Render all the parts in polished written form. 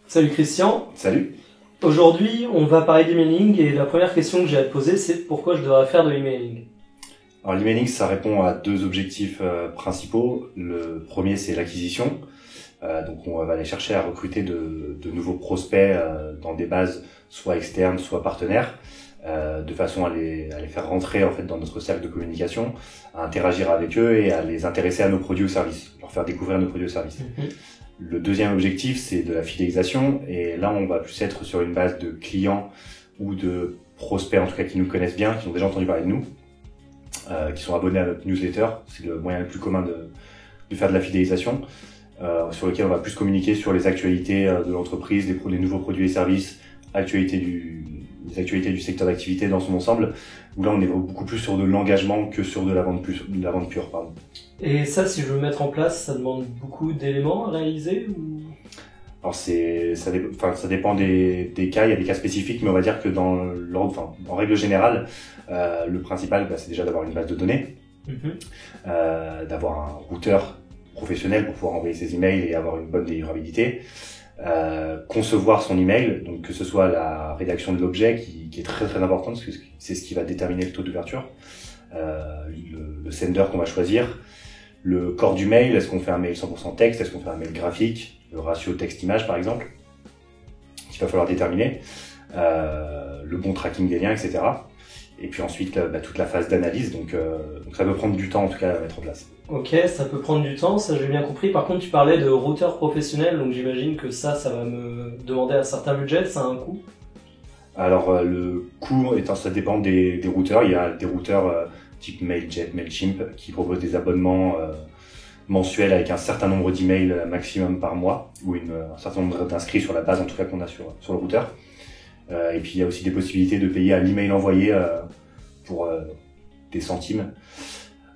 Salut Christian. Salut. Aujourd'hui, on va parler d'emailing et la première question que j'ai à te poser, c'est pourquoi je devrais faire de l'emailing. Alors l'emailing, ça répond à deux objectifs principaux. Le premier, c'est l'acquisition. Donc on va aller chercher à recruter de nouveaux prospects dans des bases soit externes, soit partenaires, de façon à les faire rentrer en fait dans notre cercle de communication, à interagir avec eux et à les intéresser à nos produits ou services, leur faire découvrir nos produits ou services. Le deuxième objectif, c'est de la fidélisation, et là on va plus être sur une base de clients ou de prospects, en tout cas qui nous connaissent bien, qui ont déjà entendu parler de nous, qui sont abonnés à notre newsletter. C'est le moyen le plus commun de faire de la fidélisation, sur lequel on va plus communiquer sur les actualités de l'entreprise, les nouveaux produits et services, les actualités du secteur d'activité dans son ensemble, où là on est beaucoup plus sur de l'engagement que sur de la vente pure. Et ça, si je veux mettre en place, ça demande beaucoup d'éléments à réaliser ou... Alors ça dépend des cas, il y a des cas spécifiques, mais on va dire que en règle générale, le principal, c'est déjà d'avoir une base de données, d'avoir un routeur professionnel pour pouvoir envoyer ses emails et avoir une bonne délivrabilité, concevoir son email, donc que ce soit la rédaction de l'objet qui est très très importante, parce que c'est ce qui va déterminer le taux d'ouverture, le sender qu'on va choisir, le corps du mail, est-ce qu'on fait un mail 100% texte, est-ce qu'on fait un mail graphique, le ratio texte-image par exemple, qu'il va falloir déterminer, le bon tracking des liens, etc. Et puis ensuite toute la phase d'analyse, donc ça peut prendre du temps en tout cas à mettre en place. Ok, ça peut prendre du temps, ça j'ai bien compris. Par contre, tu parlais de routeur professionnel, donc j'imagine que ça va me demander un certain budget, ça a un coût. Alors le coût, ça dépend des routeurs. Il y a des routeurs type Mailjet, Mailchimp qui proposent des abonnements mensuels avec un certain nombre d'emails maximum par mois, ou un certain nombre d'inscrits sur la base en tout cas qu'on a sur le routeur. Et puis il y a aussi des possibilités de payer à l'email envoyé pour des centimes.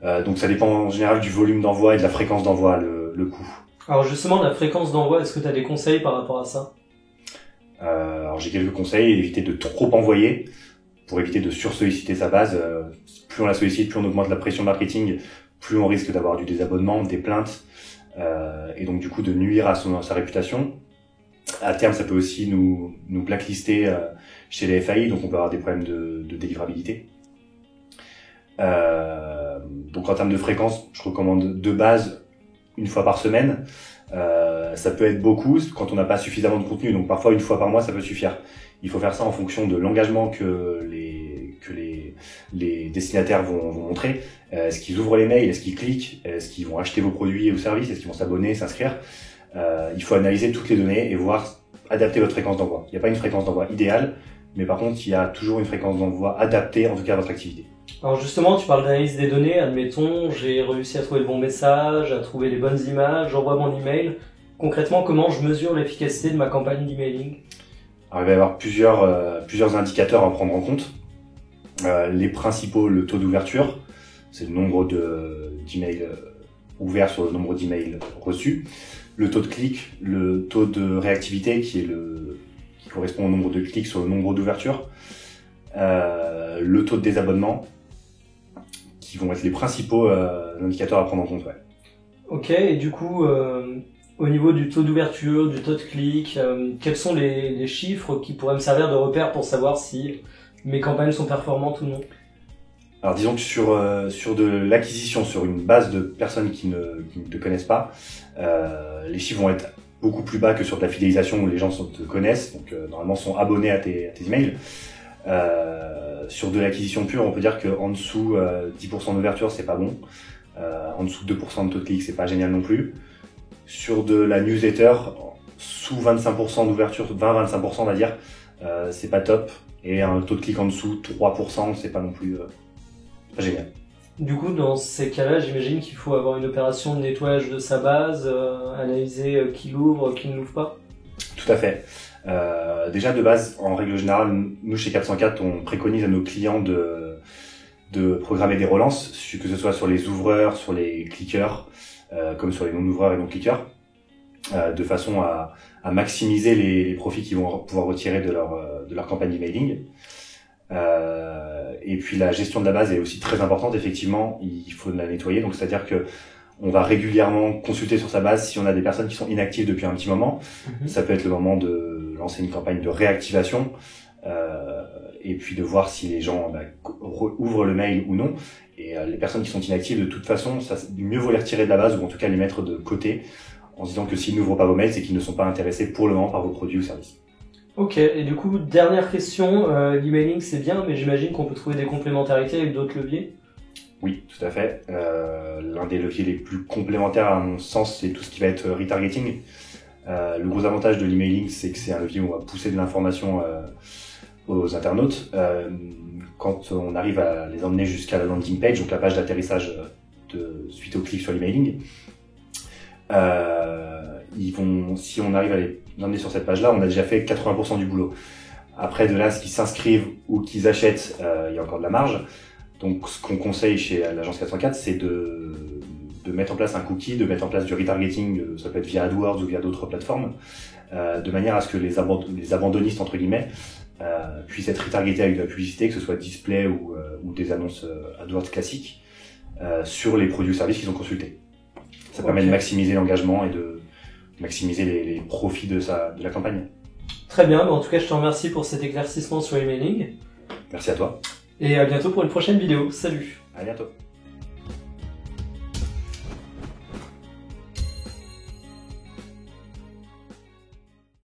Donc ça dépend en général du volume d'envoi et de la fréquence d'envoi, le coût. Alors justement, la fréquence d'envoi, est-ce que tu as des conseils par rapport à ça? Alors j'ai quelques conseils: éviter de trop envoyer pour éviter de sursolliciter sa base. Plus on la sollicite, plus on augmente la pression marketing, plus on risque d'avoir du désabonnement, des plaintes, et donc du coup de nuire à sa réputation. À terme, ça peut aussi nous blacklister chez les FAI, donc on peut avoir des problèmes de délivrabilité. Donc en termes de fréquence, je recommande de base une fois par semaine. Ça peut être beaucoup quand on n'a pas suffisamment de contenu, donc parfois une fois par mois ça peut suffire. Il faut faire ça en fonction de l'engagement que les destinataires vont montrer. Est-ce qu'ils ouvrent les mails, est-ce qu'ils cliquent, est-ce qu'ils vont acheter vos produits ou services, est-ce qu'ils vont s'abonner, s'inscrire. Il faut analyser toutes les données et adapter votre fréquence d'envoi. Il n'y a pas une fréquence d'envoi idéale, mais par contre il y a toujours une fréquence d'envoi adaptée en tout cas à votre activité. Alors justement, tu parles d'analyse des données, admettons, j'ai réussi à trouver le bon message, à trouver les bonnes images, j'envoie mon email. Concrètement, comment je mesure l'efficacité de ma campagne d'emailing? Alors il va y avoir plusieurs indicateurs à prendre en compte. Les principaux, le taux d'ouverture, c'est le nombre d'emails ouverts sur le nombre d'emails reçus. Le taux de clic, le taux de réactivité qui correspond au nombre de clics sur le nombre d'ouvertures. Le taux de désabonnement, qui vont être les principaux indicateurs à prendre en compte. Ouais. Ok, et du coup, au niveau du taux d'ouverture, du taux de clic, quels sont les chiffres qui pourraient me servir de repère pour savoir si mes campagnes sont performantes ou non? Alors disons que sur de l'acquisition, sur une base de personnes qui ne te connaissent pas, les chiffres vont être beaucoup plus bas que sur de la fidélisation où les gens te connaissent, donc normalement sont abonnés à tes emails. Sur de l'acquisition pure, on peut dire qu'en dessous 10% d'ouverture, c'est pas bon. En dessous de 2% de taux de clic, c'est pas génial non plus. Sur de la newsletter, sous 25% d'ouverture, 20-25% on va dire, c'est pas top. Et un taux de clic en dessous 3%, c'est pas non plus pas génial. Du coup, dans ces cas-là, j'imagine qu'il faut avoir une opération de nettoyage de sa base, analyser qui l'ouvre, qui ne l'ouvre pas. Tout à fait. Déjà de base, en règle générale, nous chez 404, on préconise à nos clients de programmer des relances, que ce soit sur les ouvreurs, sur les cliqueurs, comme sur les non-ouvreurs et non-cliqueurs, de façon à maximiser les profits qu'ils vont pouvoir retirer de leur campagne emailing. Et puis la gestion de la base est aussi très importante. Effectivement, il faut la nettoyer. Donc c'est-à-dire que On va régulièrement consulter sur sa base si on a des personnes qui sont inactives depuis un petit moment. Ça peut être le moment de lancer une campagne de réactivation et puis de voir si les gens ouvrent le mail ou non. Et les personnes qui sont inactives, de toute façon, mieux vaut les retirer de la base ou en tout cas les mettre de côté en se disant que s'ils n'ouvrent pas vos mails, c'est qu'ils ne sont pas intéressés pour le moment par vos produits ou services. Ok, et du coup, dernière question, l'emailing c'est bien, mais j'imagine qu'on peut trouver des complémentarités avec d'autres leviers? Oui, tout à fait. L'un des leviers les plus complémentaires à mon sens, c'est tout ce qui va être retargeting. Le gros avantage de l'emailing, c'est que c'est un levier où on va pousser de l'information aux internautes. Quand on arrive à les emmener jusqu'à la landing page, donc la page d'atterrissage suite au clic sur l'emailing, si on arrive à les emmener sur cette page-là, on a déjà fait 80% du boulot. Après, de là, ce qu'ils s'inscrivent ou qu'ils achètent, il y a encore de la marge. Donc, ce qu'on conseille chez l'agence 404, c'est de mettre en place un cookie, de mettre en place du retargeting, ça peut être via AdWords ou via d'autres plateformes, de manière à ce que les abandonnistes, entre guillemets, puissent être retargetés avec de la publicité, que ce soit display ou des annonces AdWords classiques, sur les produits ou services qu'ils ont consultés. Ça permet de maximiser l'engagement et de maximiser les profits de la campagne. Très bien, en tout cas je te remercie pour cet éclaircissement sur l'emailing. Merci à toi. Et à bientôt pour une prochaine vidéo. Salut! À bientôt.